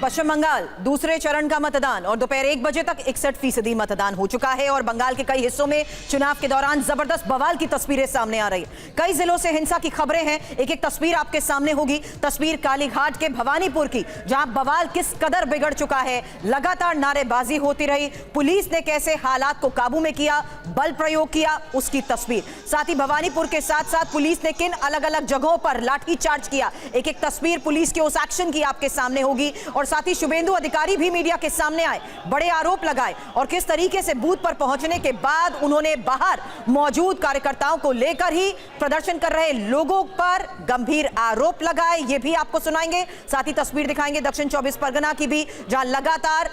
पश्चिम बंगाल दूसरे चरण का मतदान और दोपहर 1 बजे तक 61% मतदान हो चुका है और बंगाल के कई हिस्सों में चुनाव के दौरान जबरदस्त बवाल की तस्वीरें सामने आ रही है। कई जिलों से हिंसा की खबरें हैं। एक एक तस्वीर आपके सामने होगी। तस्वीर कालीघाट के भवानीपुर की, जहां बवाल किस कदर बिगड़ चुका है। लगातार नारेबाजी होती रही, पुलिस ने कैसे हालात को काबू में किया, बल प्रयोग किया, उसकी तस्वीर। साथ ही भवानीपुर के साथ साथ पुलिस ने किन अलग अलग जगहों पर लाठीचार्ज किया, एक एक तस्वीर पुलिस के उस एक्शन की आपके सामने होगी। और साथ ही शुभेंदु अधिकारी भी मीडिया के सामने आए, बड़े आरोप लगाए और किस तरीके से बूथ पर पहुंचने के बाद उन्होंने बाहर मौजूद कार्यकर्ताओं को लेकर ही प्रदर्शन कर रहे लोगों पर गंभीर आरोप लगाए। ये भी आपको सुनाएंगे। साथ ही तस्वीर दिखाएंगे दक्षिण 24 परगना की भी, जहां लगातार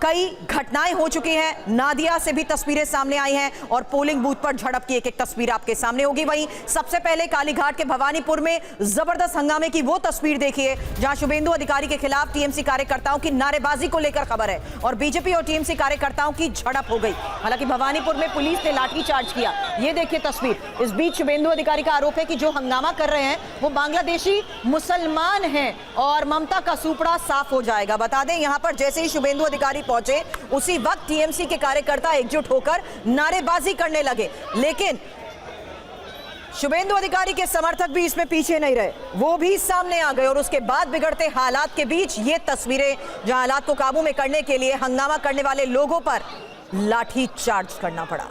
कई घटनाएं हो चुकी हैं। नादिया से भी तस्वीरें सामने आई हैं और पोलिंग बूथ पर झड़प की एक एक तस्वीर आपके सामने होगी। वहीं सबसे पहले कालीघाट के भवानीपुर में जबरदस्त हंगामे की वो तस्वीर देखिए, जहां शुभेंदु अधिकारी के खिलाफ टीएमसी कार्यकर्ताओं की नारेबाजी को लेकर खबर है और बीजेपी और टीएमसी कार्यकर्ताओं की झड़प हो गई। हालांकि भवानीपुर में पुलिस ने लाठीचार्ज किया। ये देखिए तस्वीर। इस बीच शुभेंदु अधिकारी का आरोप है कि जो हंगामा कर रहे हैं वो बांग्लादेशी मुसलमान हैं और ममता का सुपड़ा साफ हो जाएगा। बता दें, यहां पर जैसे ही शुभेंदु अधिकारी पहुंचे उसी वक्त टीएमसी के कार्यकर्ता एकजुट होकर नारेबाजी करने लगे, लेकिन शुभेंदु अधिकारी के समर्थक भी इसमें पीछे नहीं रहे, वो भी सामने आ गए और उसके बाद बिगड़ते हालात के बीच ये तस्वीरें, जहां हालात को काबू में करने के लिए हंगामा करने वाले लोगों पर लाठी चार्ज करना पड़ा।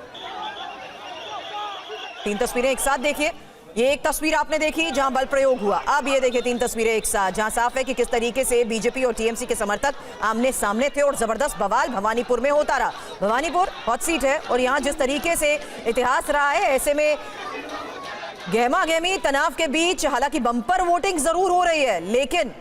3 तस्वीरें एक साथ देखिए। ये एक तस्वीर आपने देखी जहां बल प्रयोग हुआ। अब ये देखिए 3 तस्वीरें एक साथ, जहां साफ है कि किस तरीके से बीजेपी और टीएमसी के समर्थक आमने सामने थे और जबरदस्त बवाल भवानीपुर में होता रहा। भवानीपुर हॉट सीट है और यहां जिस तरीके से इतिहास रहा है, ऐसे में गहमा गहमी तनाव के बीच हालांकि बम्पर वोटिंग जरूर हो रही है, लेकिन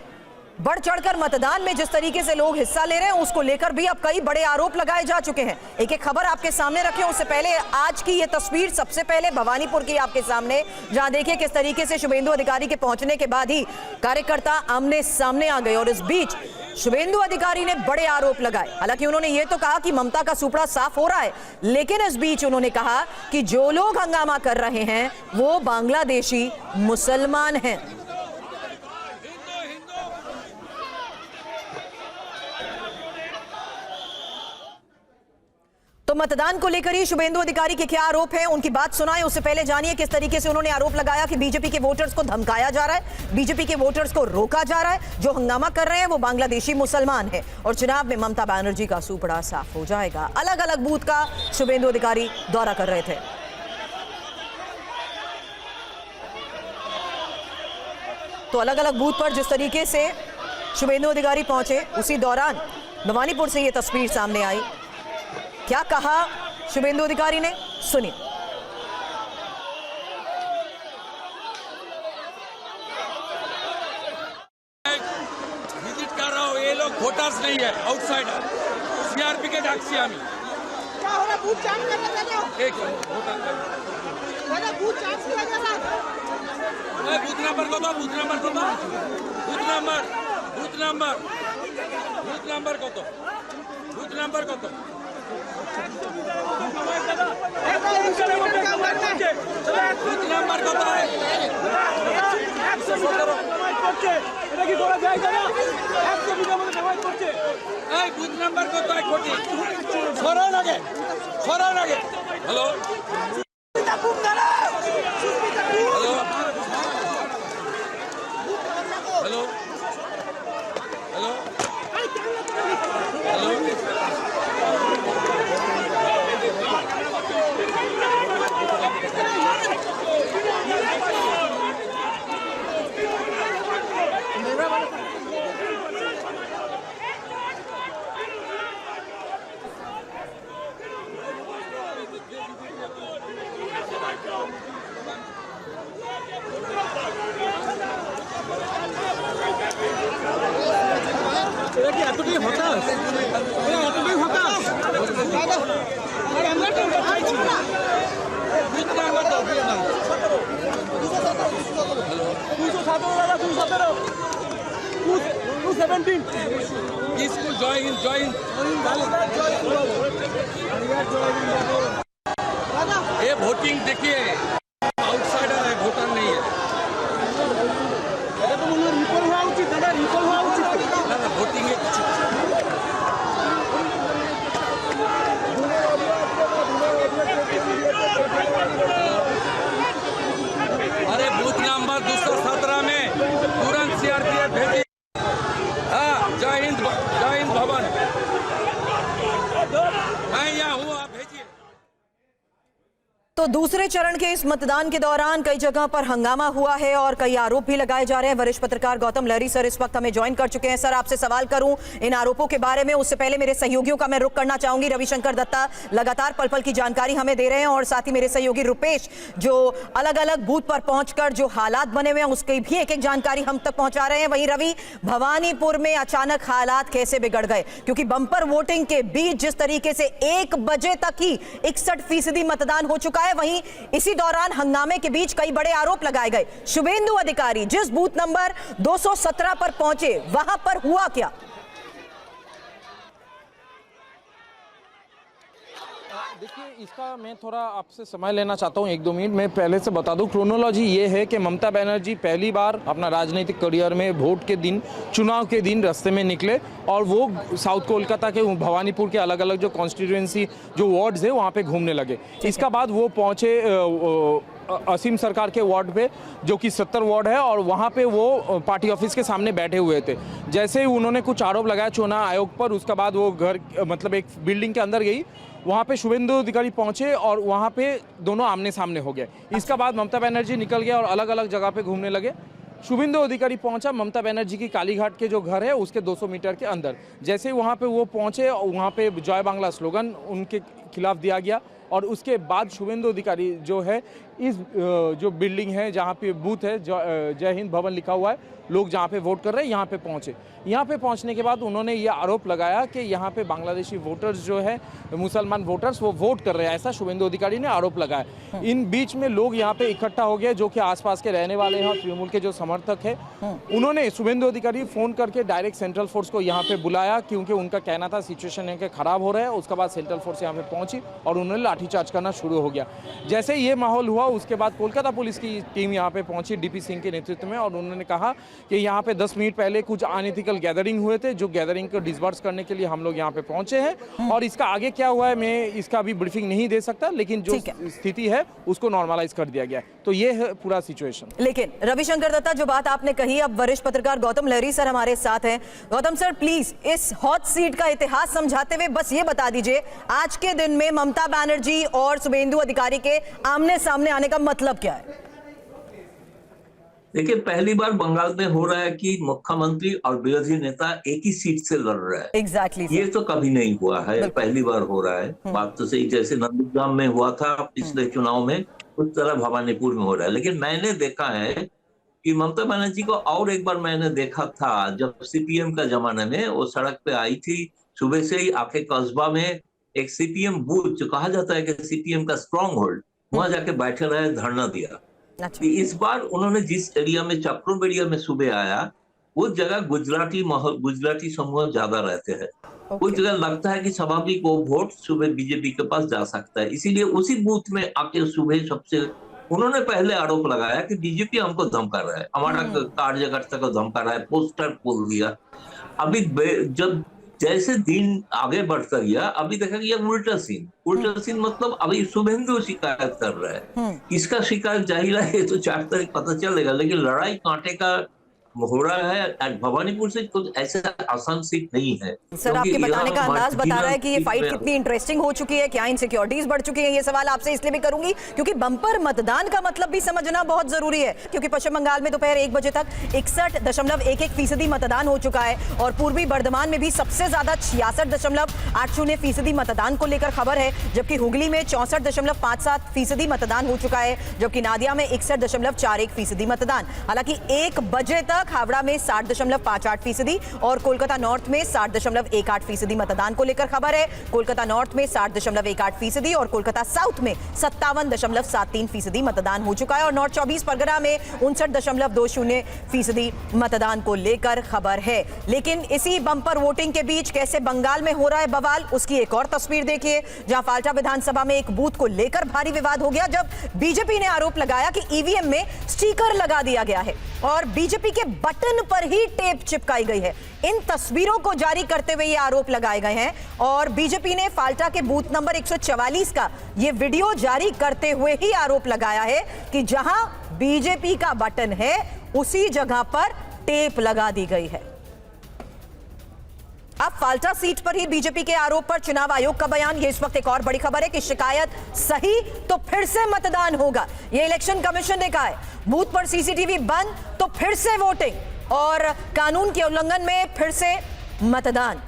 बढ़ चढ़कर मतदान में जिस तरीके से लोग हिस्सा ले रहे हैं उसको लेकर भी अब कई बड़े आरोप लगाए जा चुके हैं। एक एक खबर आपके सामने रखें। उससे पहले आज की ये तस्वीर सबसे पहले भवानीपुर की आपके सामने, जहां देखिए किस तरीके से शुभेंदु अधिकारी के पहुंचने के बाद ही कार्यकर्ता आमने सामने आ गए और इस बीच शुभेंदु अधिकारी ने बड़े आरोप लगाए। हालांकि उन्होंने ये तो कहा कि ममता का सुपड़ा साफ हो रहा है, लेकिन इस बीच उन्होंने कहा कि जो लोग हंगामा कर रहे हैं वो बांग्लादेशी मुसलमान हैं। तो मतदान को लेकर ही शुभेंदु अधिकारी के क्या आरोप हैं, उनकी बात सुनाएं। उससे पहले जानिए किस तरीके से उन्होंने आरोप लगाया कि बीजेपी के वोटर्स को धमकाया जा रहा है, बीजेपी के वोटर्स को रोका जा रहा है, जो हंगामा कर रहे हैं वो बांग्लादेशी मुसलमान है और चुनाव में ममता बनर्जी का सुपड़ा साफ हो जाएगा। अलग अलग बूथ का शुभेंदु अधिकारी दौरा कर रहे थे। तो अलग अलग बूथ पर जिस तरीके से शुभेंदु अधिकारी पहुंचे, उसी दौरान भवानीपुर से ये तस्वीर सामने आई। क्या कहा शुभेंदु अधिकारी ने, सुनिए। विजिट कर रहा हूँ, ये लोग वोटर्स नहीं है, आउटसाइडर। सीआरपी के डाकसी आमी क्या हो रहा, बूथ जाम कर रहे थे? एक वोटर दादा बूथ जाम किया जा रहा है। बूथ नंबर को दो, बूथ नंबर को दो, booth number, booth number, booth number को दो, बूथ नंबर को दो। हेलो हेलो हेलो এতটাই হতাশ, এতটাই হতাশ। আমরা তো পাচ্ছি না। বুথ নাম্বার দাও, বুথ নাম্বার 217 দাদা, 217 217 स्कूल जॉइन ये वोटिंग देखिए, आउटसाइडर है, वोटर नहीं है। এটা তো মনে হয় রিপোর্ট হওয়া উচিত, দাদা রিপোর্ট হওয়া উচিত। ভোটিং जय हिंद भवन। मैं यहाँ हूँ, आप भेजिए। तो दूसरे चरण के इस मतदान के दौरान कई जगह पर हंगामा हुआ है और कई आरोप भी लगाए जा रहे हैं। वरिष्ठ पत्रकार गौतम लहरी सर इस वक्त हमें ज्वाइन कर चुके हैं। सर, आपसे सवाल करूं इन आरोपों के बारे में, उससे पहले मेरे सहयोगियों का मैं रुख करना चाहूंगी। रविशंकर दत्ता लगातार पल पल की जानकारी हमें दे रहे हैं और साथ ही मेरे सहयोगी रुपेश जो अलग अलग बूथ पर पहुंचकर जो हालात बने हुए हैं उसकी भी एक एक जानकारी हम तक पहुंचा रहे हैं। वहीं रवि, भवानीपुर में अचानक हालात कैसे बिगड़ गए? क्योंकि बंपर वोटिंग के बीच जिस तरीके से 1 बजे तक ही 61% मतदान हो चुका है, वहीं इसी दौरान हंगामे के बीच कई बड़े आरोप लगाए गए। शुभेंदु अधिकारी जिस बूथ नंबर 217 पर पहुंचे, वहां पर हुआ क्या? देखिए, इसका मैं थोड़ा आपसे समय लेना चाहता हूं, 1-2 मिनट। मैं पहले से बता दूं, क्रोनोलॉजी ये है कि ममता बनर्जी पहली बार अपना राजनीतिक करियर में वोट के दिन, चुनाव के दिन रास्ते में निकले और वो साउथ कोलकाता के भवानीपुर के अलग अलग जो कॉन्स्टिट्यूएंसी जो वार्ड्स है वहाँ पे घूमने लगे। इसका बाद वो पहुँचे असीम सरकार के वार्ड पे, जो कि 70 वार्ड है, और वहाँ पे वो पार्टी ऑफिस के सामने बैठे हुए थे। जैसे ही उन्होंने कुछ आरोप लगाया चुनाव आयोग पर, उसके बाद वो घर मतलब एक बिल्डिंग के अंदर गई, वहाँ पे शुभेंदु अधिकारी पहुँचे और वहाँ पे दोनों आमने सामने हो गए। इसका बाद ममता बनर्जी निकल गया और अलग अलग जगह पे घूमने लगे। शुभेंदु अधिकारी पहुंचा ममता बनर्जी की कालीघाट के जो घर है उसके 200 मीटर के अंदर। जैसे ही वहाँ पे वो पहुँचे, वहाँ पे जय बांग्ला स्लोगन उनके खिलाफ दिया गया और उसके बाद शुभेंदु अधिकारी जो है इस जो बिल्डिंग है जहाँ पे बूथ है जय हिंद भवन लिखा हुआ है, लोग जहाँ पे वोट कर रहे हैं यहाँ पे पहुँचे। यहाँ पे पहुँचने के बाद उन्होंने ये आरोप लगाया कि यहाँ पे बांग्लादेशी वोटर्स जो है, मुसलमान वोटर्स, वो वोट कर रहे हैं, ऐसा शुभेंदु अधिकारी ने आरोप लगाया। इन बीच में लोग यहाँ पे इकट्ठा हो गए जो कि आसपास के रहने वाले हैं, तृणमूल के जो समर्थक है। उन्होंने शुभेंदु अधिकारी फोन करके डायरेक्ट सेंट्रल फोर्स को यहाँ पे बुलाया, क्योंकि उनका कहना था सिचुएशन है कि खराब हो रहा है। उसके बाद सेंट्रल फोर्स यहाँ पे पहुंची और उन्होंने लाठीचार्ज करना शुरू हो गया। जैसे ये माहौल हुआ, उसके बाद कोलकाता पुलिस की टीम यहाँ पे पहुंची डीपी सिंह के नेतृत्व में, और उन्होंने कहा कि यहाँ पे 10 मिनट पहले कुछ अनएथिकल गैदरिंग हुए थे, जो गैदरिंग को डिसबर्स करने के लिए हम लोग यहाँ पे पहुंचे हैं। और इसका आगे क्या हुआ है मैं इसका अभी ब्रीफिंग नहीं दे सकता, लेकिन जो स्थिति है उसको नॉर्मलाइज कर दिया गया है। तो ये है पूरा सिचुएशन। लेकिन रविशंकर दत्ता, जो बात आपने कही, अब वरिष्ठ पत्रकार गौतम लहरी सर हमारे साथ हैं। गौतम सर, प्लीज इस हॉट सीट का इतिहास समझाते हुए बस ये बता दीजिए, आज के दिन में ममता बनर्जी और शुभेंदु अधिकारी के आमने सामने आने का मतलब क्या है? देखिए, पहली बार बंगाल में हो रहा है कि मुख्यमंत्री और विरोधी नेता एक ही सीट से लड़ रहा है। एग्जैक्टली ये तो कभी नहीं हुआ है, पहली बार हो रहा है। बात तो सही, जैसे नंदीग्राम में हुआ था पिछले चुनाव में, उस तरह भवानीपुर में हो रहा है। लेकिन मैंने देखा है कि ममता बनर्जी को और एक बार मैंने देखा था जब सीपीएम का जमाने में वो सड़क पे आई थी, सुबह से ही आके कस्बा में एक सीपीएम बूथ, जो कहा जाता है कि सीपीएम का स्ट्रॉन्ग होल्ड, वहां जाके बैठे रहे, धरना दिया। इस बार उन्होंने जिस एरिया में, चक्रों एरिया में सुबह आया, वो जगह गुजराती समूह ज्यादा रहते हैं। उस जगह लगता है कि स्वाभाविक वो वोट सुबह बीजेपी के पास जा सकता है, इसीलिए उसी बूथ में आके सुबह सबसे उन्होंने पहले आरोप लगाया कि बीजेपी हमको धमका रहा है, हमारा कार्यकर्ता को धमका रहा है, पोस्टर खोल दिया। अभी जब जैसे दिन आगे बढ़ता गया, अभी देखा गया उल्टा सीन मतलब अभी शुभेंदु शिकायत कर रहा है। इसका शिकायत जाहिर है तो 4 तारीख पता चलेगा, लेकिन लड़ाई कांटे का हो रहा है। भवानीपुर से कुछ ऐसा आसान सीट नहीं है। सर, आपके बताने का अंदाज बता रहा है कि ये फाइट कितनी इंटरेस्टिंग हो चुकी है, क्या इनसिक्योरिटीज बढ़ चुकी हैं। ये सवाल आपसे इसलिए भी करूंगी क्योंकि बंपर मतदान का मतलब भी समझना बहुत जरूरी है, क्योंकि पश्चिम बंगाल में दोपहर 1 बजे तक 61.11% मतदान हो चुका है और पूर्वी बर्धमान में भी सबसे ज्यादा 66.80% मतदान को लेकर खबर है, जबकि हुगली में 64.57% मतदान हो चुका है, जबकि नादिया में 61.41% मतदान। हालांकि 1 बजे तक हावड़ा में 60.58% और कोलकाता नॉर्थ में 60.18% मतदान को लेकर खबर है। कोलकाता नॉर्थ में 60.18% और कोलकाता साउथ में 57.73% मतदान हो चुका है और नॉर्थ 24 परगना में 59.20% मतदान को लेकर खबर है। लेकिन इसी बंपर वोटिंग के बीच कैसे बंगाल में हो रहा है बवाल, उसकी एक और तस्वीर देखिए, जहां फाल्टा विधानसभा में एक बूथ को लेकर भारी विवाद हो गया, जब बीजेपी ने आरोप लगाया कि ईवीएम में स्टिकर लगा दिया गया है और बीजेपी के बटन पर ही टेप चिपकाई गई है। इन तस्वीरों को जारी करते हुए ये आरोप लगाए गए हैं और बीजेपी ने फाल्टा के बूथ नंबर 144 का ये वीडियो जारी करते हुए ही आरोप लगाया है कि जहां बीजेपी का बटन है उसी जगह पर टेप लगा दी गई है। अब फाल्टा सीट पर ही बीजेपी के आरोप पर चुनाव आयोग का बयान। ये इस वक्त एक और बड़ी खबर है कि शिकायत सही तो फिर से मतदान होगा, ये इलेक्शन कमीशन ने कहा है। बूथ पर सीसीटीवी बंद तो फिर से वोटिंग और कानून के उल्लंघन में फिर से मतदान।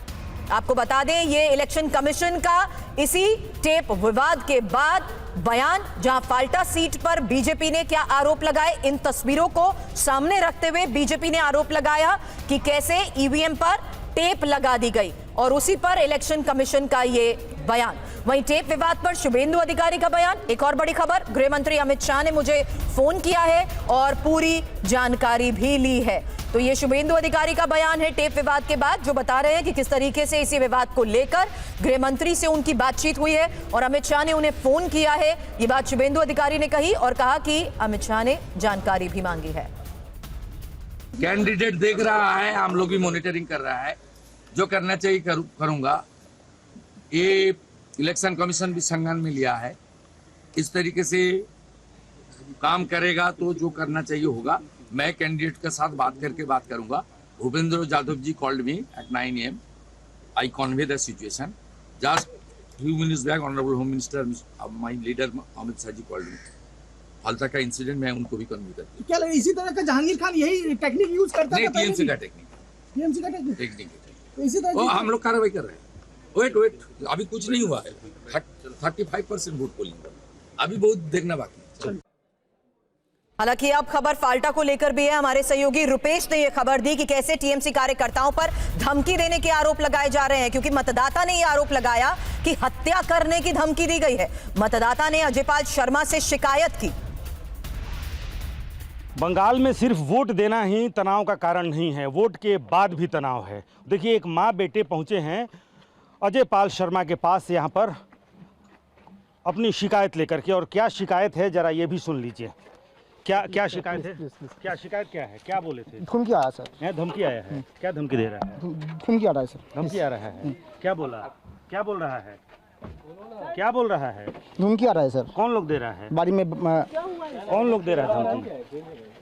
आपको बता दें ये इलेक्शन कमीशन का इसी टेप विवाद के बाद बयान, जहां फाल्टा सीट पर बीजेपी ने क्या आरोप लगाए, इन तस्वीरों को सामने रखते हुए बीजेपी ने आरोप लगाया कि कैसे ईवीएम पर टेप लगा दी गई और उसी पर इलेक्शन कमीशन का ये बयान। वहीं टेप विवाद पर शुभेंदु अधिकारी का बयान। एक और बड़ी खबर, गृह मंत्री अमित शाह ने मुझे फोन किया है और पूरी जानकारी भी ली है। तो ये शुभेंदु अधिकारी का बयान है टेप विवाद के बाद, जो बता रहे हैं कि किस तरीके से इसी विवाद को लेकर गृह मंत्री से उनकी बातचीत हुई है और अमित शाह ने उन्हें फोन किया है। ये बात शुभेंदु अधिकारी ने कही और कहा कि अमित शाह ने जानकारी भी मांगी है। कैंडिडेट देख रहा है, हम लोग भी मॉनिटरिंग कर रहा है, जो करना चाहिए करूंगा। ये इलेक्शन कमीशन भी संज्ञान में लिया है, इस तरीके से काम करेगा तो जो करना चाहिए होगा। मैं कैंडिडेट के साथ बात करूंगा। Bhupendra Yadav ji called me at 9 AM. I convey the situation. Just few minutes back, Honorable Home Minister, my leader Amit Shah ji called me. Falta का इंसिडेंट मैं उनको भी कन्वे करती हूँ। क्या लगे इसी तरह का जहांगीर खान यही टेक्निक यूज करता नहीं, था? टीएमसी का टेक्निक तो इसी तरह वो हम लोग कार्रवाई कर रहे हैं। वेट अभी कुछ नहीं हुआ है। 35% वोट पोलिंग, अभी बहुत देखना बाकी है। हालांकि अब खबर फाल्टा को लेकर भी है। हमारे सहयोगी रुपेश ने यह खबर दी कि कैसे टीएमसी कार्यकर्ताओं पर धमकी देने के आरोप लगाए जा रहे हैं, क्योंकि मतदाता ने यह आरोप लगाया कि हत्या करने की धमकी दी गई है। मतदाता ने अजयपाल शर्मा से शिकायत की। बंगाल में सिर्फ वोट देना ही तनाव का कारण नहीं है, वोट के बाद भी तनाव है। देखिए, एक माँ बेटे पहुंचे हैं अजयपाल शर्मा के पास यहाँ पर अपनी शिकायत लेकर के, और क्या शिकायत है जरा ये भी सुन लीजिए। क्या शिकायत है? क्या शिकायत क्या है? क्या बोले थे? धमकी आया सर। धमकी आया है? क्या धमकी दे रहा है? धमकी आ रहा है सर। धमकी आ रहा है? क्या बोला? क्या बोल रहा है? क्या बोल रहा है? धमकी आ रहा है सर। कौन लोग दे रहा है? बारी में कौन लोग दे रहा है धमकी?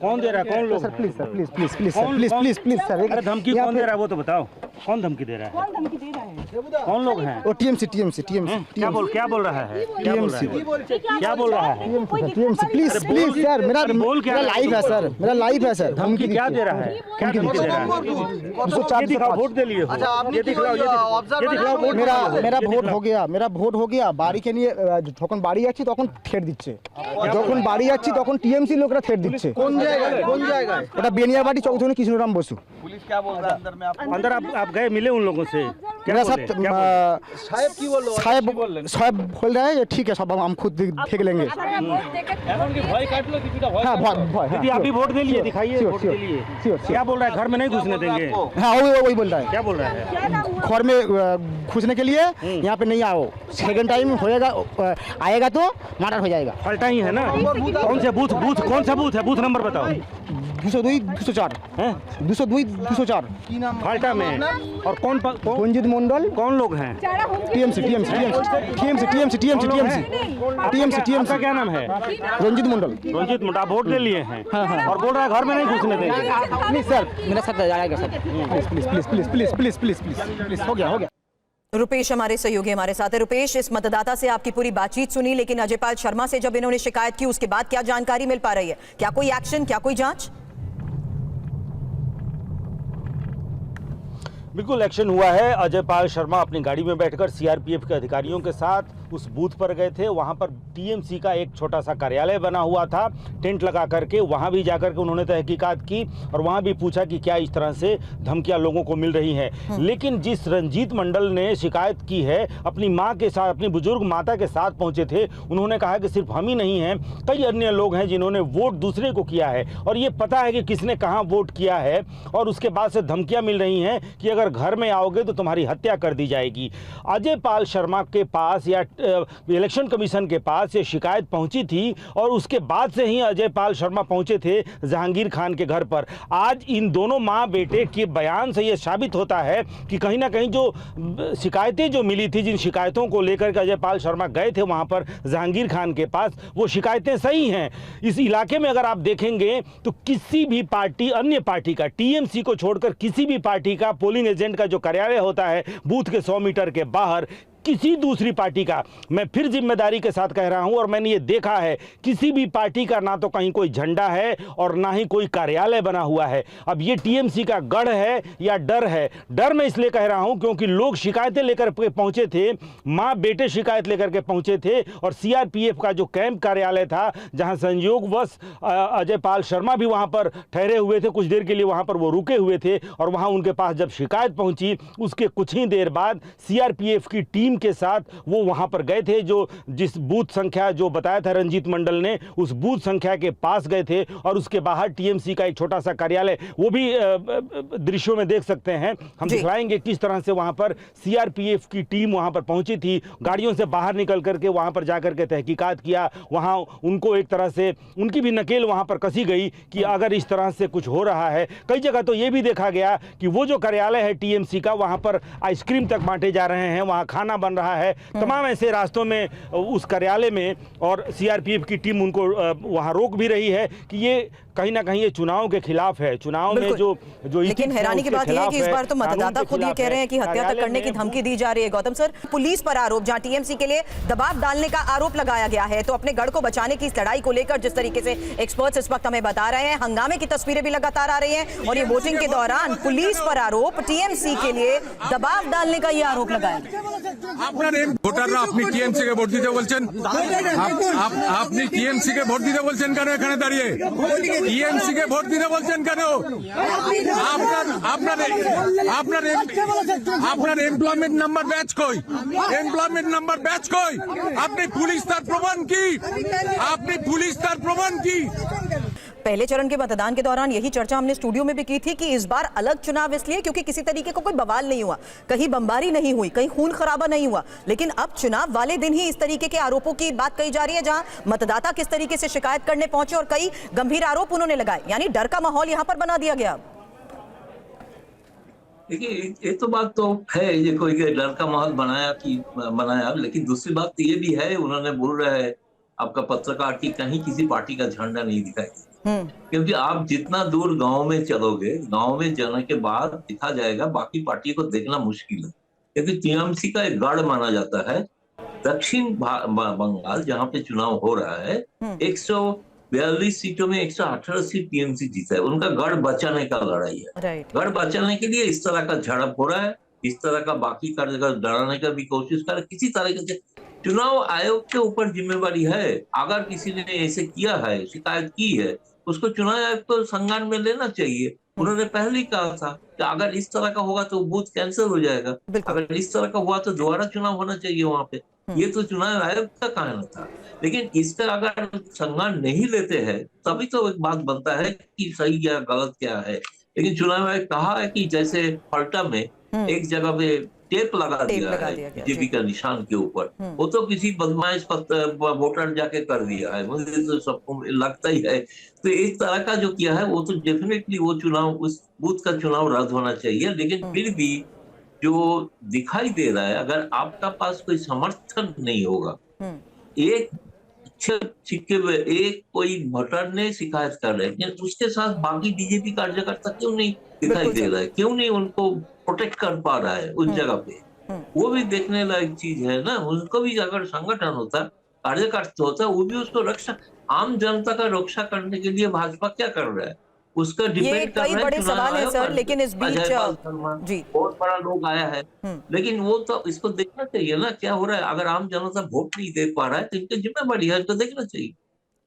कौन दे रहा है? कौन लोग? Sir please sir, please please please please please sir. अरे धमकी कौन दे रहा है वो तो बताओ। कौन धमकी दे रहा है? कौन लोग हैं? वो टीएमसी क्या बोल रहा है? क्या बोल रहा है? प्लीज प्लीज सर, मेरा लाइव है सर, मेरा लाइव है सर। धमकी क्या दे रहा है? क्या धमकी दे रहा है? ये दिखाओ, वोट दे लिए हो। ये दिखाओ, ये दिखाओ वोट। मेरा ভোট हो गया বাড়ি কে নিয়ে যখন বাড়ি যাচ্ছি তখন থ্রেট দিচ্ছে, যখন বাড়ি যাচ্ছি তখন টিএমসি লোকরা থ্রেট দিচ্ছে। কোন জায়গায়? ওটা বেনিয়াবাড়ি চৌধুরী কৃষ্ণরাম বসু। पुलिस क्या बोल रहा है अंदर में? अंदर आप गए, मिले उन लोगों से? मेरा साहब साहब बोल रहा है ठीक है, सब हम खुद देख लेंगे। हाँ भय। आप भी वोट दे लिए, दिखाइए वोट दे लिए। क्या बोल रहा है? घर में नहीं घुसने देंगे? हाँ वही बोल रहा है। क्या बोल रहा है? घर में घुसने के लिए यहाँ पे नहीं आओ, सेकंड टाइम होएगा, आएगा तो मर्डर हो जाएगा। फाल्टा ही है ना? कौन से बूथ कौन सा बूथ है? बूथ नंबर बताओ। 202 204 202 204 फाल्टा में। और कौन रंजीत मंडल। कौन लोग हैं? टीएमसी आपका क्या नाम है? रंजीत मंडल। रंजीत मंडल, आप वोट दे लिए हैं? और बोल रहा है घर में नहीं घुसने देंगे। प्लीज सर, मेरा साथ आएगा सर। प्लीज हो गया। रुपेश हमारे सहयोगी हमारे साथ है। रुपेश, इस मतदाता से आपकी पूरी बातचीत सुनी, लेकिन अजयपाल शर्मा से जब इन्होंने शिकायत की उसके बाद क्या जानकारी मिल पा रही है? क्या कोई एक्शन, क्या कोई जांच? बिल्कुल एक्शन हुआ है। अजयपाल शर्मा अपनी गाड़ी में बैठकर सीआरपीएफ के अधिकारियों के साथ उस बूथ पर गए थे। वहां पर टीएमसी का एक छोटा सा कार्यालय बना हुआ था, टेंट लगा करके वहां भी जाकर के उन्होंने तहकीकात की और वहां भी पूछा कि क्या इस तरह से धमकियां लोगों को मिल रही हैं। लेकिन जिस रंजीत मंडल ने शिकायत की है, अपनी मां के साथ, अपनी बुजुर्ग माता के साथ पहुंचे थे, उन्होंने कहा कि सिर्फ हम ही नहीं हैं, कई अन्य लोग हैं जिन्होंने वोट दूसरे को किया है और ये पता है कि किसने कहाँ वोट किया है, और उसके बाद से धमकियां मिल रही हैं कि अगर घर में आओगे तो तुम्हारी हत्या कर दी जाएगी। अजयपाल शर्मा के पास या इलेक्शन कमीशन के पास ये शिकायत पहुंची थी और उसके बाद से ही अजय पाल शर्मा पहुंचे थे जहांगीर खान के घर पर। आज इन दोनों माँ बेटे के बयान से ये साबित होता है कि कहीं ना कहीं जो शिकायतें जो मिली थी, जिन शिकायतों को लेकर के अजय पाल शर्मा गए थे वहां पर जहांगीर खान के पास, वो शिकायतें सही हैं। इस इलाके में अगर आप देखेंगे तो किसी भी पार्टी, अन्य पार्टी का, टीएमसी को छोड़कर किसी भी पार्टी का पोलिंग एजेंट का जो कार्यालय होता है बूथ के 100 मीटर के बाहर, किसी दूसरी पार्टी का, मैं फिर जिम्मेदारी के साथ कह रहा हूं और मैंने ये देखा है, किसी भी पार्टी का ना तो कहीं कोई झंडा है और ना ही कोई कार्यालय बना हुआ है। अब ये टीएमसी का गढ़ है या डर है? डर मैं इसलिए कह रहा हूं क्योंकि लोग शिकायतें लेकर के पहुंचे थे, माँ बेटे शिकायत लेकर के पहुंचे थे और सीआरपीएफ का जो कैंप कार्यालय था, जहां संयोगवश अजय पाल शर्मा भी वहां पर ठहरे हुए थे, कुछ देर के लिए वहां पर वो रुके हुए थे और वहां उनके पास जब शिकायत पहुंची उसके कुछ ही देर बाद सीआरपीएफ की टीम के साथ वो वहां पर गए थे। जो जिस बूथ संख्या जो बताया था रंजीत मंडल ने, उस बूथ संख्या के पास गए थे और उसके बाहर टीएमसी का एक छोटा सा कार्यालय, वो भी दृश्यों में देख सकते हैं, हम दिखलाएंगे किस तरह से वहां पर सीआरपीएफ की टीम वहां पर पहुंची थी। गाड़ियों से बाहर निकल करके वहां पर जाकर के तहकीकात किया, वहां उनको एक तरह से उनकी भी नकेल वहां पर कसी गई कि अगर इस तरह से कुछ हो रहा है। कई जगह तो ये भी देखा गया कि वो जो कार्यालय है टीएमसी का, वहां पर आइसक्रीम तक बांटे जा रहे हैं, वहां खाना बन रहा है, तमाम ऐसे रास्तों में उस कार्यालय में, और सीआरपीएफ की टीम उनको वहां रोक भी रही है कि ये कहीं ना कहीं ये चुनाव के खिलाफ है, चुनाव में जो लेकिन हैरानी की बात यह है कि इस बार तो मतदाता खुद ये कह रहे हैं कि हत्या तक करने की धमकी दी जा रही है। गौतम सर, पुलिस पर आरोप, जहां टीएमसी के लिए दबाव डालने का आरोप लगाया गया है, तो अपने गढ़ को बचाने की इस लड़ाई को लेकर जिस तरीके से एक्सपर्ट्स इस वक्त हमें बता रहे हैं, हंगामे की तस्वीरें भी लगातार आ रही हैं और ये वोटिंग के दौरान पुलिस पर आरोप, टीएमसी के लिए दबाव डालने का ये आरोप लगाया गया। ভোটাররা আপনি টিএমসি কে ভোট দিতে বলছেন, আপনি টিএমসি কে ভোট দিতে বলছেন কেন? এখানে দাঁড়িয়ে টিএমসি কে ভোট দিতে বলছেন কেন? আপনার এমপ্লয়মেন্ট নাম্বার ব্যাচ কই? এমপ্লয়মেন্ট নাম্বার ব্যাচ কই? আপনি পুলিশ তার প্রমাণ কি? আপনি পুলিশ তার প্রমাণ কি? पहले चरण के मतदान के दौरान यही चर्चा हमने स्टूडियो में भी की थी कि इस बार अलग चुनाव इसलिए क्योंकि किसी तरीके का कोई बवाल नहीं हुआ, कहीं बमबारी नहीं हुई, कहीं खून खराबा नहीं हुआ। लेकिन अब चुनाव वाले दिन ही इस तरीके के आरोपों की बात कही जा रही है, जहां मतदाता किस तरीके से शिकायत करने पहुंचे और कई गंभीर आरोप उन्होंने लगाए, यानी डर का माहौल यहां पर बना दिया गया। देखिए, ये तो बात तो है, ये कोई डर का माहौल बनाया, लेकिन दूसरी बात तो ये भी है, उन्होंने बोल रहा है आपका पत्रकार की कहीं किसी पार्टी का झंडा नहीं दिखाई, क्योंकि आप जितना दूर गांव में चलोगे, गांव में जाने के बाद दिखा जाएगा, बाकी पार्टी को देखना मुश्किल है, क्योंकि टीएमसी का एक गढ़ माना जाता है। दक्षिण बंगाल जहां पे चुनाव हो रहा है, 142 सीटों में 118 सीट टीएमसी जीता है, उनका गढ़ बचाने का लड़ाई है। गढ़ बचाने के लिए इस तरह का झड़प हो रहा है, इस तरह का बाकी कार्यकर्ता डराने का भी कोशिश कर, किसी तरीके से चुनाव आयोग के ऊपर जिम्मेवारी है। अगर किसी ने ऐसे किया है, शिकायत की है, उसको चुनाव आयोग को संज्ञान में लेना चाहिए। उन्होंने पहले ही कहा था कि अगर इस तरह का होगा तो बूथ कैंसिल हो जाएगा, अगर इस तरह का हुआ तो दोबारा चुनाव होना चाहिए वहां पे। ये तो चुनाव आयोग का कहना था, लेकिन इसका अगर संज्ञान नहीं लेते हैं तभी तो एक बात बनता है कि सही क्या गलत क्या है। लेकिन चुनाव आयोग कहा है कि जैसे फल्टा में एक जगह पे टेप लगा दिया है बीजेपी का निशान के ऊपर, वो तो किसी बदमाश वोटर जाके कर दिया है, मुझे तो सबको लगता ही है। तो इस तरह का जो किया है वो तो डेफिनेटली वो चुनाव, उस बूथ का चुनाव रद्द होना चाहिए। लेकिन फिर भी जो दिखाई दे रहा है, अगर आपका पास कोई समर्थन नहीं होगा, एक कोई वोटर ने शिकायत कर रहे हैं, लेकिन उसके साथ बाकी बीजेपी कार्यकर्ता क्यों नहीं दिखाई दे रहा है, क्यों नहीं उनको प्रोटेक्ट कर पा रहा है उस जगह पे? वो भी देखने लायक चीज है ना। उनको भी अगर संगठन होता, कार्यकर्ता होता, वो भी उसको रक्षा, आम जनता का रक्षा करने के लिए भाजपा क्या कर रहा है उसका डिपेंड कर रहा है। कई बड़े सवाल है सर, लेकिन इस बीच जी बहुत बड़ा लोग आया है, लेकिन वो तो इसको देखना चाहिए ना क्या हो रहा है। अगर आम जनता वोट नहीं दे पा रहा है तो इनकी जिम्मेवारी है, इनको देखना चाहिए।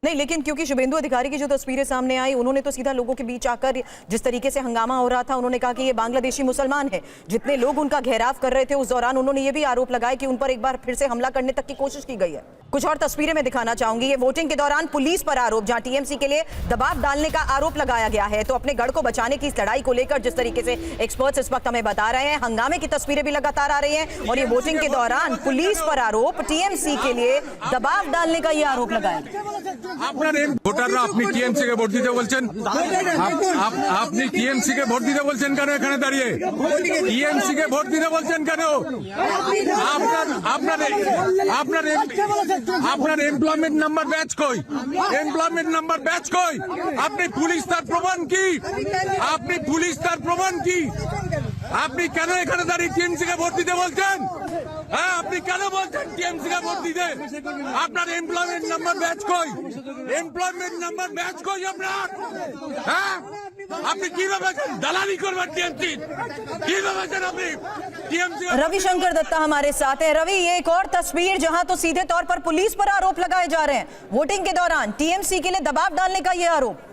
नहीं, लेकिन क्योंकि शुभेंदु अधिकारी की जो तस्वीरें सामने आई, उन्होंने तो सीधा लोगों के बीच आकर जिस तरीके से हंगामा हो रहा था, उन्होंने कहा कि ये बांग्लादेशी मुसलमान है। जितने लोग उनका घेराव कर रहे थे उस दौरान उन्होंने ये भी आरोप लगाया कि उन पर एक बार फिर से हमला करने तक की कोशिश की गई है। कुछ और तस्वीरें मैं दिखाना चाहूंगी। ये वोटिंग के दौरान पुलिस पर आरोप, जहां टीएमसी के लिए दबाव डालने का आरोप लगाया गया है। तो अपने गढ़ को बचाने की इस लड़ाई को लेकर जिस तरीके से एक्सपर्ट्स इस वक्त हमें बता रहे हैं, हंगामे की तस्वीरें भी लगातार आ रही हैं। और ये वोटिंग के दौरान पुलिस पर आरोप, टीएमसी के लिए दबाव डालने का ये आरोप लगाया गया। ভোটাররা আপনি টিএমসি কে ভোট দিতে বলছেন, আপনি টিএমসি কে ভোট দিতে বলছেন কেন? এখানে দাঁড়িয়ে টিএমসি কে ভোট দিতে বলছেন কেন? আপনার এমপ্লয়মেন্ট নাম্বার ব্যাচ কই? এমপ্লয়মেন্ট নাম্বার ব্যাচ কই? আপনি পুলিশ, তার প্রমাণ কি? আপনি পুলিশ, তার প্রমাণ কি? আপনি কেন এখানে দাঁড়িয়ে টিএমসি কে ভোট দিতে বলছেন? হ্যাঁ, আপনি কেন বলছেন টিএমসি কে ভোট দিতে? আপনার এমপ্লয়মেন্ট নাম্বার ব্যাচ কই? এমপ্লয়মেন্ট নাম্বার ব্যাচ কই আপনার? হ্যাঁ, আপনি কি ভাবছেন দালালি করবেন টিএমসি? কি ভাবছেন আপনি টিএমসি? रविशंकर दत्ता हमारे साथ है। रवि, ये एक और तस्वीर जहां तो सीधे तौर पर पुलिस पर आरोप लगाए जा रहे हैं, वोटिंग के दौरान टीएमसी के लिए दबाव डालने का ये आरोप।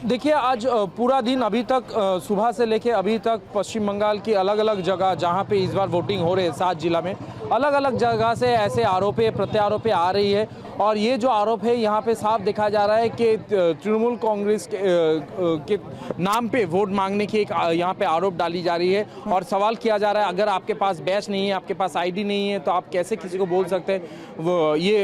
देखिए, आज पूरा दिन अभी तक सुबह से लेके अभी तक पश्चिम बंगाल की अलग अलग जगह जहां पे इस बार वोटिंग हो रही है 7 जिला में, अलग अलग जगह से ऐसे आरोपें प्रत्यारोपें आ रही है। और ये जो आरोप है यहाँ पे साफ देखा जा रहा है कि तृणमूल कांग्रेस के नाम पे वोट मांगने की एक यहाँ पे आरोप डाली जा रही है। और सवाल किया जा रहा है, अगर आपके पास बैच नहीं है, आपके पास आईडी नहीं है, तो आप कैसे किसी को बोल सकते हैं ये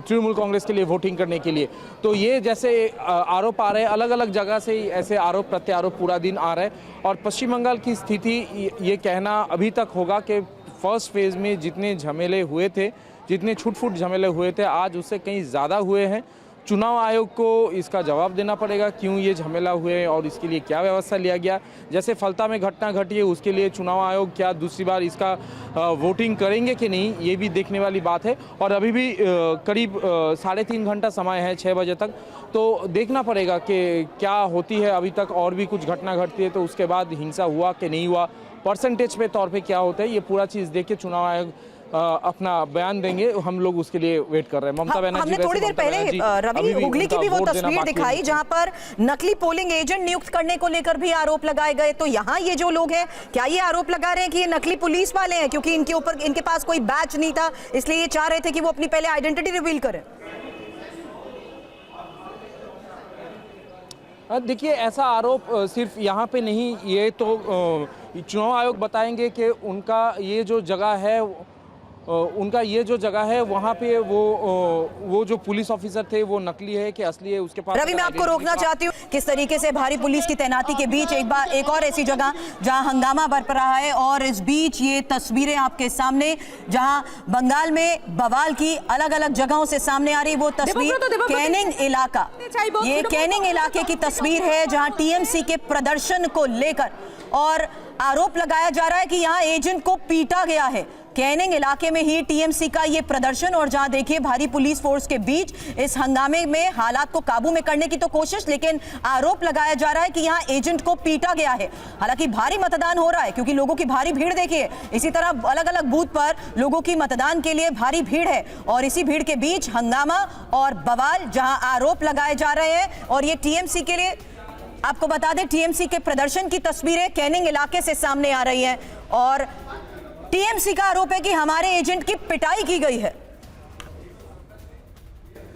तृणमूल कांग्रेस के लिए वोटिंग करने के लिए? तो ये जैसे आरोप आ रहे हैं, अलग अलग जगह से ऐसे आरोप प्रत्यारोप पूरा दिन आ रहे हैं। और पश्चिम बंगाल की स्थिति ये कहना अभी तक होगा कि फर्स्ट फेज में जितने झमेले हुए थे, जितने छूट-फूट झमेले हुए थे, आज उससे कहीं ज़्यादा हुए हैं। चुनाव आयोग को इसका जवाब देना पड़ेगा, क्यों ये झमेला हुए और इसके लिए क्या व्यवस्था लिया गया। जैसे फलता में घटना घटी है, उसके लिए चुनाव आयोग क्या दूसरी बार इसका वोटिंग करेंगे कि नहीं, ये भी देखने वाली बात है। और अभी भी करीब 3.5 घंटा समय है, 6 बजे तक, तो देखना पड़ेगा कि क्या होती है। अभी तक और भी कुछ घटना घटती है तो उसके बाद हिंसा हुआ कि नहीं हुआ, परसेंटेज पे तौर पे क्या होता है, ये पूरा चीज़ देख के चुनाव आयोग अपना बयान देंगे। हम लोग उसके लिए वेट कर रहे हैं। ममता बनर्जी, हमने थोड़ी देर पहले रवि हुगली की भी वो तस्वीर दिखाई जहां पर नकली पोलिंग एजेंट नियुक्त करने को लेकर भी आरोप लगाए गए। तो यहाँ ये जो लोग हैं, क्या ये आरोप लगा रहे हैं कि ये नकली पुलिस वाले हैं, क्योंकि इनके ऊपर इनके पास कोई बैच नहीं था, इसलिए ये चाह रहे थे कि वो अपनी पहले आइडेंटिटी रिवील करें? देखिए, ऐसा आरोप सिर्फ यहाँ पे नहीं, ये तो चुनाव आयोग बताएंगे कि उनका ये जो जगह है, वहाँ पे वो जो पुलिस ऑफिसर थे वो नकली है कि असली है, उसके पास। रवि, मैं आपको रोकना चाहती हूँ। किस तरीके से भारी पुलिस की तैनाती के बीच एक और ऐसी जगह जहां हंगामा बरप रहा है, और इस बीच ये तस्वीरें आपके सामने जहां बंगाल में बवाल की अलग अलग जगहों से सामने आ रही, वो तस्वीर कैनिंग इलाका, ये कैनिंग इलाके की तस्वीर है जहां टीएमसी के प्रदर्शन को लेकर और आरोप लगाया जा रहा है कि यहाँ एजेंट को पीटा गया है। कैनिंग इलाके में ही टीएमसी का ये प्रदर्शन, और जहां देखिए भारी पुलिस फोर्स के बीच इस हंगामे में हालात को काबू में करने की तो कोशिश, लेकिन आरोप लगाया जा रहा है कि यहां एजेंट को पीटा गया है। हालांकि भारी मतदान हो रहा है क्योंकि लोगों की भारी भीड़ देखिए, इसी तरह अलग अलग बूथ पर लोगों की मतदान के लिए भारी भीड़ है, और इसी भीड़ के बीच हंगामा और बवाल, जहां आरोप लगाए जा रहे हैं। और ये टीएमसी के लिए, आपको बता दें, टीएमसी के प्रदर्शन की तस्वीरें कैनिंग इलाके से सामने आ रही हैं, और टीएमसी का आरोप है कि हमारे एजेंट की पिटाई की गई है।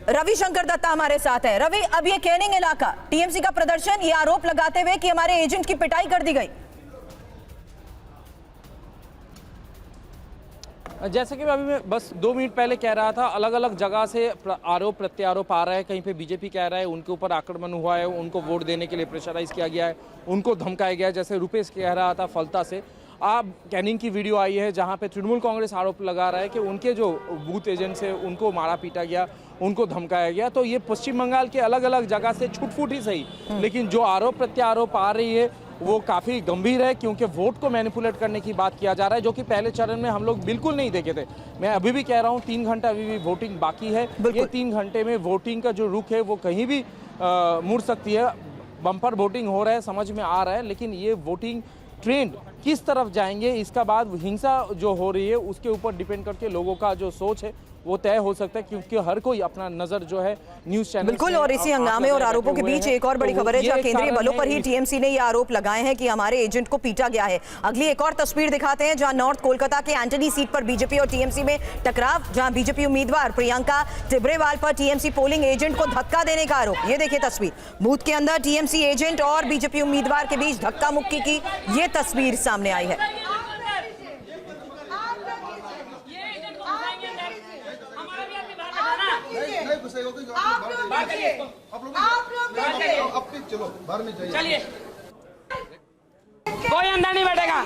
रविशंकर दत्ता हमारे साथ है। रवि, अब ये कैनिंग इलाका, टीएमसी का प्रदर्शन, ये आरोप लगाते हुए कि हमारे एजेंट की पिटाई कर दी गई। जैसे कि अभी मैं बस 2 मिनट पहले कह रहा था, अलग अलग जगह से आरोप प्रत्यारोप आ रहा है। कहीं पे बीजेपी कह रहा है उनके ऊपर आक्रमण हुआ है, उनको वोट देने के लिए प्रेशराइज किया गया है, उनको धमकाया गया है। जैसे रुपेश कह रहा था फलता से, आप कैनिंग की वीडियो आई है जहां पे तृणमूल कांग्रेस आरोप लगा रहा है कि उनके जो बूथ एजेंट्स है उनको मारा पीटा गया, उनको धमकाया गया। तो ये पश्चिम बंगाल के अलग अलग जगह से छुटफुट ही सही, लेकिन जो आरोप प्रत्यारोप आ रही है वो काफ़ी गंभीर है, क्योंकि वोट को मैनिपुलेट करने की बात किया जा रहा है, जो कि पहले चरण में हम लोग बिल्कुल नहीं देखे थे। मैं अभी भी कह रहा हूँ 3 घंटा अभी भी वोटिंग बाकी है। ये 3 घंटे में वोटिंग का जो रुख है वो कहीं भी मुड़ सकती है। बम्पर वोटिंग हो रहा है, समझ में आ रहा है, लेकिन ये वोटिंग ट्रेंड किस तरफ जाएंगे, इसका बाद हिंसा जो हो रही है उसके ऊपर डिपेंड करके लोगों का जो सोच है वो तय हो सकता है, क्योंकि हर कोई अपना नजर जो है न्यूज चैनल बिल्कुल। और इसी हंगामे और आरोपों के बीच एक और बड़ी खबर है जहां केंद्रीय बलों पर ही टीएमसी ने ये आरोप लगाए हैं कि हमारे एजेंट को पीटा गया है। अगली एक और तस्वीर दिखाते हैं जहां नॉर्थ कोलकाता के एंटनी सीट पर बीजेपी और टीएमसी में टकराव, जहां बीजेपी उम्मीदवार प्रियंका टिब्रेवाल पर टीएमसी पोलिंग एजेंट को धक्का देने का आरोप। ये देखिए तस्वीर, बूथ के अंदर टीएमसी एजेंट और बीजेपी उम्मीदवार के बीच धक्का मुक्की की ये तस्वीर सामने आई है। चलिए, कोई अंदर नहीं बैठेगा,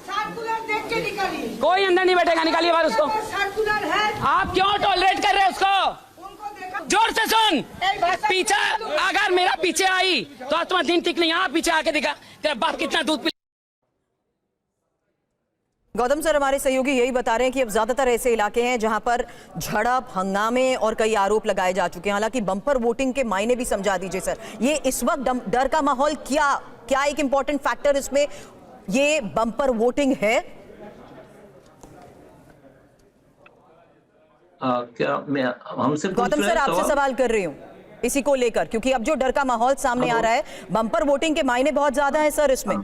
सर्कुलर देख के निकालिए, कोई अंदर नहीं बैठेगा, निकालिए बाहर उसको। सर्कुलर है, आप क्यों टॉलरेट कर रहे हैं उसको? उनको देखा, जोर से सुन, पीछे अगर मेरा पीछे आई तो आज तुम्हारा दिन ठीक नहीं। आप पीछे आके दिखा तेरा बाप कितना दूध पी। गौतम सर, हमारे सहयोगी यही बता रहे हैं कि अब ज्यादातर ऐसे इलाके हैं जहां पर झड़प, हंगामे और कई आरोप लगाए जा चुके हैं। हालांकि बम्पर वोटिंग के मायने भी समझा दीजिए सर, ये इस वक्त डर का माहौल क्या एक इंपॉर्टेंट फैक्टर इसमें ये बम्पर वोटिंग है? क्या मैं हमसे गौतम सर आपसे सवाल कर रही हूँ इसी को लेकर, क्योंकि अब जो डर का माहौल सामने आ रहा है, बम्पर वोटिंग के मायने बहुत ज्यादा है सर इसमें।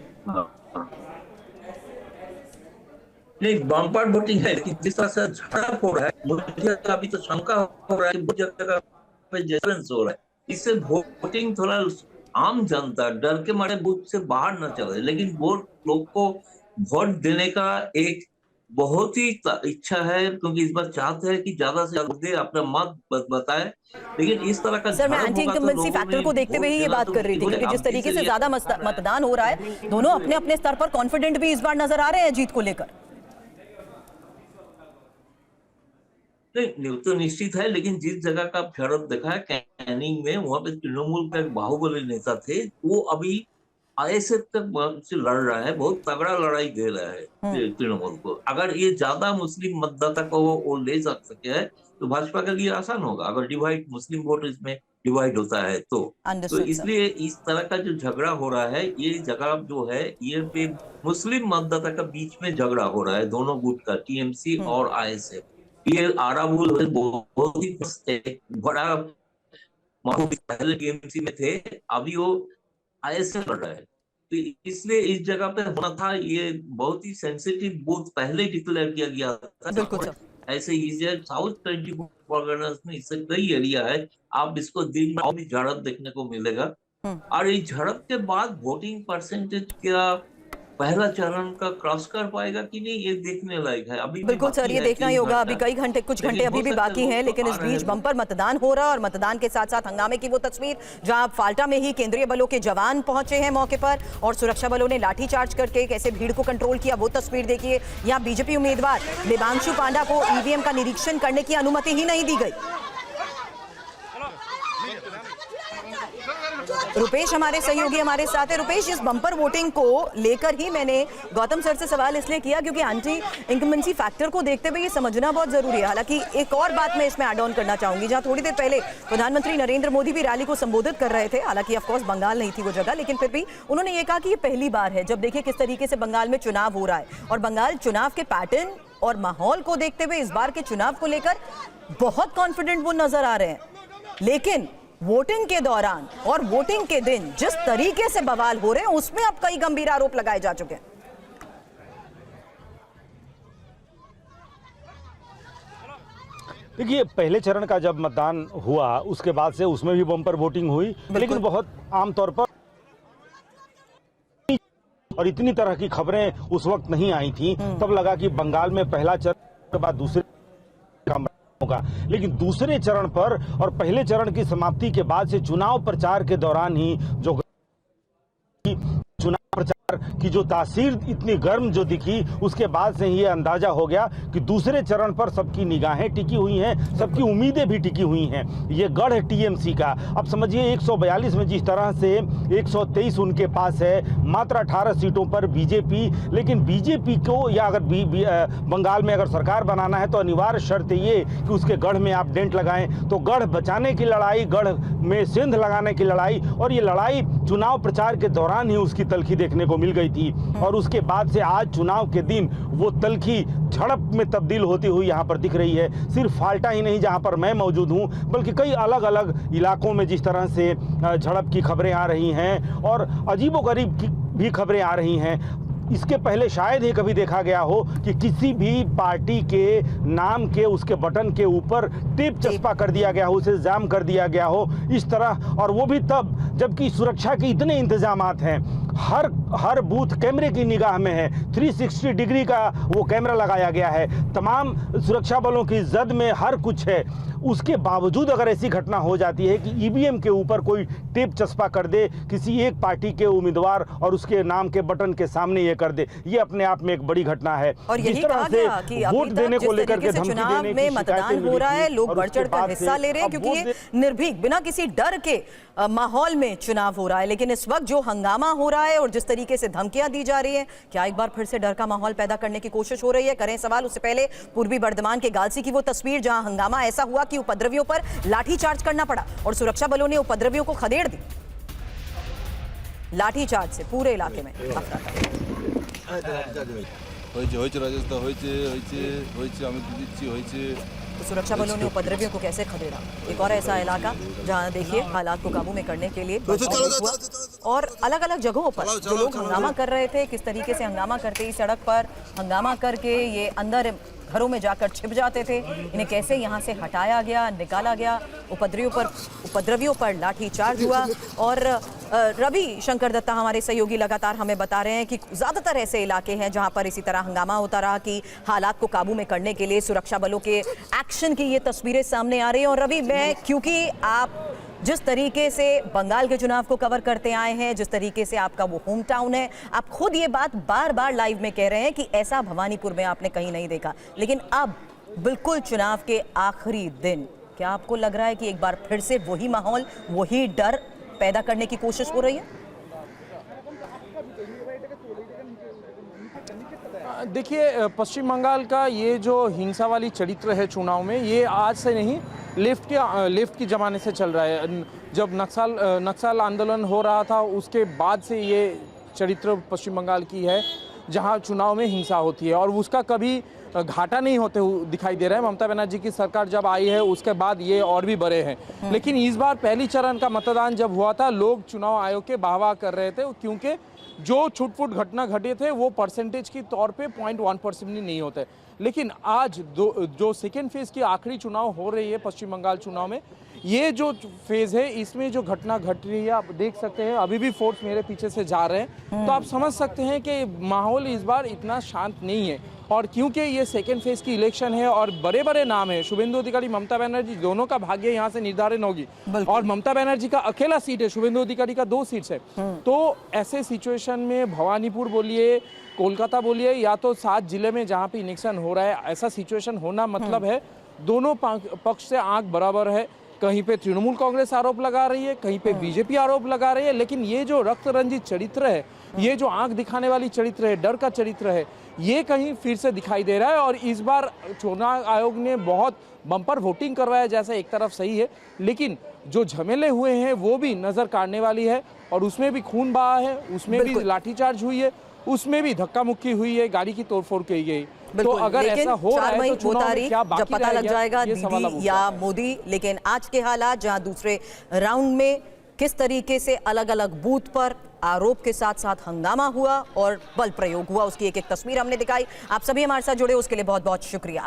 नहीं, बम्पर वोटिंग है कि जिस तरह से झड़प हो रहा है, मुझे अभी तो शंका हो रहा है बहुत जगह पे डिफरेंस हो रहा है। इससे वोटिंग थोड़ा आम जनता डर के मारे बूथ से बाहर न चले, लेकिन वो लोग को वोट देने का एक बहुत ही इच्छा है, क्योंकि इस बार चाहते हैं कि ज्यादा से ज्यादा अपना मत बताए। लेकिन इस तरह का सर, मैं एंटी इनकम्बेंसी फैक्टर को देखते हुए ही ये बात कर रही थी, क्योंकि जिस तरीके से ज्यादा मतदान हो रहा है, दोनों अपने अपने स्तर पर कॉन्फिडेंट भी इस बार नजर आ रहे हैं जीत को लेकर। नहीं तो निश्चित है, लेकिन जिस जगह का झड़प देखा है कैनिंग में, वहां पे तृणमूल का एक बाहुबली नेता थे, वो अभी आईएसएफ तक से लड़ रहा है, बहुत तगड़ा लड़ाई दे रहा है तृणमूल को। अगर ये ज्यादा मुस्लिम मतदाता को वो ले सके है तो भाजपा के लिए आसान होगा, अगर डिवाइड मुस्लिम वोट इसमें डिवाइड होता है तो इसलिए इस तरह का जो झगड़ा हो रहा है, ये जगह जो है ये पे मुस्लिम मतदाता का बीच में झगड़ा हो रहा है, दोनों गुट का, टीएमसी और आईएसएफ। ये आराबुल बहुत ही बड़ा पहले टीएमसी में थे, अभी वो आईएसएफ लड़ रहा है, तो इसलिए इस जगह पे होना था। ये बहुत ही सेंसिटिव बूथ पहले डिक्लेयर किया गया था। ऐसे ही साउथ 24 गवर्नर्स में इससे कई एरिया है, आप इसको दिन में भी झड़प देखने को मिलेगा। और इस झड़प के बाद वोटिंग परसेंटेज क्या पहला चरण का क्रॉस कर पाएगा कि नहीं, ये देखने लायक है। अभी बिल्कुल सर, ये देखना ही होगा। अभी कुछ घंटे अभी भी बाकी हैं, लेकिन इस बीच बम्पर मतदान हो रहा है और मतदान के साथ साथ हंगामे की वो तस्वीर जहां फाल्टा में ही केंद्रीय बलों के जवान पहुंचे हैं मौके पर और सुरक्षा बलों ने लाठीचार्ज करके कैसे भीड़ को कंट्रोल किया, वो तस्वीर देखिए। यहाँ बीजेपी उम्मीदवार देवांशु पांडा को ईवीएम का निरीक्षण करने की अनुमति ही नहीं दी गई। रुपेश हमारे सहयोगी हमारे साथ है। रुपेश, इस बम्पर वोटिंग को लेकर ही मैंने गौतम सर से सवाल इसलिए किया क्योंकि एंटी इनकम्बेंसी फैक्टर को देखते हुए ये समझना बहुत जरूरी है। हालांकि एक और बात मैं इसमें ऐड ऑन करना चाहूंगी, जहां थोड़ी देर पहले प्रधानमंत्री नरेंद्र मोदी भी रैली को संबोधित कर रहे थे। हालांकि ऑफ कोर्स बंगाल नहीं थी वो जगह, लेकिन फिर भी उन्होंने ये कहा कि ये पहली बार है जब देखिए किस तरीके से बंगाल में चुनाव हो रहा है और बंगाल चुनाव के पैटर्न और माहौल को देखते हुए इस बार के चुनाव को लेकर बहुत कॉन्फिडेंट वो नजर आ रहे हैं। लेकिन वोटिंग के दौरान और वोटिंग के दिन जिस तरीके से बवाल हो रहे हैं उसमें अब कई गंभीर आरोप लगाए जा चुके हैं। देखिए, पहले चरण का जब मतदान हुआ उसके बाद से उसमें भी बम्पर वोटिंग हुई, लेकिन बहुत आमतौर पर और इतनी तरह की खबरें उस वक्त नहीं आई थी। तब लगा कि बंगाल में पहला चरण के बाद दूसरे होगा, लेकिन दूसरे चरण पर और पहले चरण की समाप्ति के बाद से चुनाव प्रचार के दौरान ही जो चुनाव प्रचार की जो तासीर इतनी गर्म जो दिखी, उसके बाद से ही ये अंदाजा हो गया कि दूसरे चरण पर सबकी निगाहें टिकी हुई हैं, सबकी उम्मीदें भी टिकी हुई हैं। ये गढ़ है टीएमसी का। अब समझिए 142 में जिस तरह से 123 उनके पास है, मात्र 18 सीटों पर बीजेपी। लेकिन बीजेपी को या अगर बंगाल में अगर सरकार बनाना है तो अनिवार्य शर्त ये कि उसके गढ़ में आप डेंट लगाएं। तो गढ़ बचाने की लड़ाई, गढ़ में सिंध लगाने की लड़ाई, और ये लड़ाई चुनाव प्रचार के दौरान ही उसकी तलखी देखने को को मिल गई थी और उसके बाद से आज चुनाव के दिन वो तल्खी झड़प में तब्दील होती हुई यहाँ पर दिख रही है। सिर्फ फाल्टा ही नहीं जहाँ पर मैं मौजूद हूँ, बल्कि कई अलग अलग इलाकों में जिस तरह से झड़प की खबरें आ रही हैं और अजीबोगरीब की भी खबरें आ रही हैं, इसके पहले शायद ही कभी देखा गया हो कि किसी भी पार्टी के नाम के उसके बटन के ऊपर टेप चस्पा कर दिया गया हो, उसे जाम कर दिया गया हो इस तरह, और वो भी तब जबकि सुरक्षा के इतने इंतजामात हैं। हर बूथ कैमरे की निगाह में है, 360 डिग्री का वो कैमरा लगाया गया है, तमाम सुरक्षा बलों की जद में हर कुछ है। उसके बावजूद अगर ऐसी घटना हो जाती है कि ईवीएम के ऊपर कोई टेप चस्पा कर दे किसी एक पार्टी के उम्मीदवार और उसके नाम के बटन के सामने ये कर दे, ये अपने आप में एक बड़ी घटना है। और यही कहा गया कि वोट देने को लेकर के धमकी चुनाव देने में की मतदान हो रहा है, लोग बढ़ चढ़ कर हिस्सा ले रहे हैं क्योंकि ये निर्भीक बिना किसी डर के माहौल में चुनाव हो रहा है। लेकिन इस वक्त जो हंगामा हो रहा है और जिस तरीके से धमकियां दी जा रही हैं, क्या एक बार फिर से डर का माहौल पैदा करने की कोशिश हो रही है? करें सवाल उससे पहले पूर्वी बर्धमान के गालसी की वो तस्वीर जहां हंगामा ऐसा हुआ कि उपद्रवियों पर लाठीचार्ज करना पड़ा और सुरक्षा बलों ने उपद्रवियों को खदेड़ दी। लाठीचार्ज से पूरे इलाके में तो सुरक्षा बलों ने उपद्रवियों को कैसे खदेड़ा। एक और ऐसा इलाका जहां देखिए हालात को काबू में करने के लिए हुआ और अलग अलग जगहों पर जो लोग हंगामा कर रहे थे किस तरीके से हंगामा करते ही सड़क पर हंगामा करके ये अंदर घरों में जाकर छिप जाते थे, इन्हें कैसे यहाँ से हटाया गया, निकाला गया। उपद्रवियों पर लाठीचार्ज हुआ। और रवि शंकर दत्ता हमारे सहयोगी लगातार हमें बता रहे हैं कि ज़्यादातर ऐसे इलाके हैं जहाँ पर इसी तरह हंगामा होता रहा कि हालात को काबू में करने के लिए सुरक्षा बलों के एक्शन की ये तस्वीरें सामने आ रही हैं। और रवि, मैं क्योंकि आप जिस तरीके से बंगाल के चुनाव को कवर करते आए हैं, जिस तरीके से आपका वो होम टाउन है, आप खुद ये बात बार बार लाइव में कह रहे हैं कि ऐसा भवानीपुर में आपने कहीं नहीं देखा। लेकिन अब बिल्कुल चुनाव के आखिरी दिन, क्या आपको लग रहा है कि एक बार फिर से वही माहौल, वही डर पैदा करने की कोशिश हो रही है? देखिए, पश्चिम बंगाल का ये जो हिंसा वाली चरित्र है चुनाव में, ये आज से नहीं लेफ्ट की ज़माने से चल रहा है। जब नक्सल आंदोलन हो रहा था उसके बाद से ये चरित्र पश्चिम बंगाल की है जहां चुनाव में हिंसा होती है और उसका कभी घाटा नहीं होते दिखाई दे रहा है। ममता बनर्जी की सरकार जब आई है उसके बाद ये और भी बढ़े हैं। लेकिन इस बार पहली चरण का मतदान जब हुआ था, लोग चुनाव आयोग के वाह-वाह कर रहे थे क्योंकि जो छुटपुट घटना घटे थे वो परसेंटेज के तौर पे 0.1% भी नहीं होते। लेकिन आज जो सेकेंड फेज की आखिरी चुनाव हो रही है पश्चिम बंगाल चुनाव में, ये जो फेज है इसमें जो घटना घट रही है आप देख सकते हैं। अभी भी फोर्स मेरे पीछे से जा रहे हैं तो आप समझ सकते हैं कि माहौल इस बार इतना शांत नहीं है। और क्योंकि ये सेकेंड फेज की इलेक्शन है और बड़े बड़े नाम है, शुभेंदु अधिकारी, ममता बनर्जी, दोनों का भाग्य यहाँ से निर्धारित होगी। और ममता बनर्जी का अकेला सीट है, शुभेंदु अधिकारी का 2 सीट्स है। तो ऐसे सिचुएशन में भवानीपुर बोलिए, कोलकाता बोलिए, या तो 7 जिले में जहाँ पे इलेक्शन हो रहा है, ऐसा सिचुएशन होना मतलब है दोनों पक्ष से आंख बराबर है। कहीं पे तृणमूल कांग्रेस आरोप लगा रही है, कहीं पे बीजेपी आरोप लगा रही है। लेकिन ये जो रक्त रंजित चरित्र है, ये जो आंख दिखाने वाली चरित्र है, डर का चरित्र है, ये कहीं फिर से दिखाई दे रहा है। और इस बार चुनाव आयोग ने बहुत बम्पर वोटिंग करवाया, जैसा एक तरफ सही है, लेकिन जो झमेले हुए हैं वो भी नजर काटने वाली है। और उसमें भी खून बहा है, उसमें भी लाठीचार्ज हुई है, उसमें भी धक्का मुक्की हुई है, गाड़ी की तोड़फोड़ की गई। तो अगर ऐसा हो रहा है तो चुनाव में क्या बाकी जब पता लग जाएगा दीदी या मोदी। लेकिन आज के हालात जहां दूसरे राउंड में किस तरीके से अलग अलग बूथ पर आरोप के साथ साथ हंगामा हुआ और बल प्रयोग हुआ, उसकी एक एक तस्वीर हमने दिखाई। आप सभी हमारे साथ जुड़े उसके लिए बहुत बहुत शुक्रिया।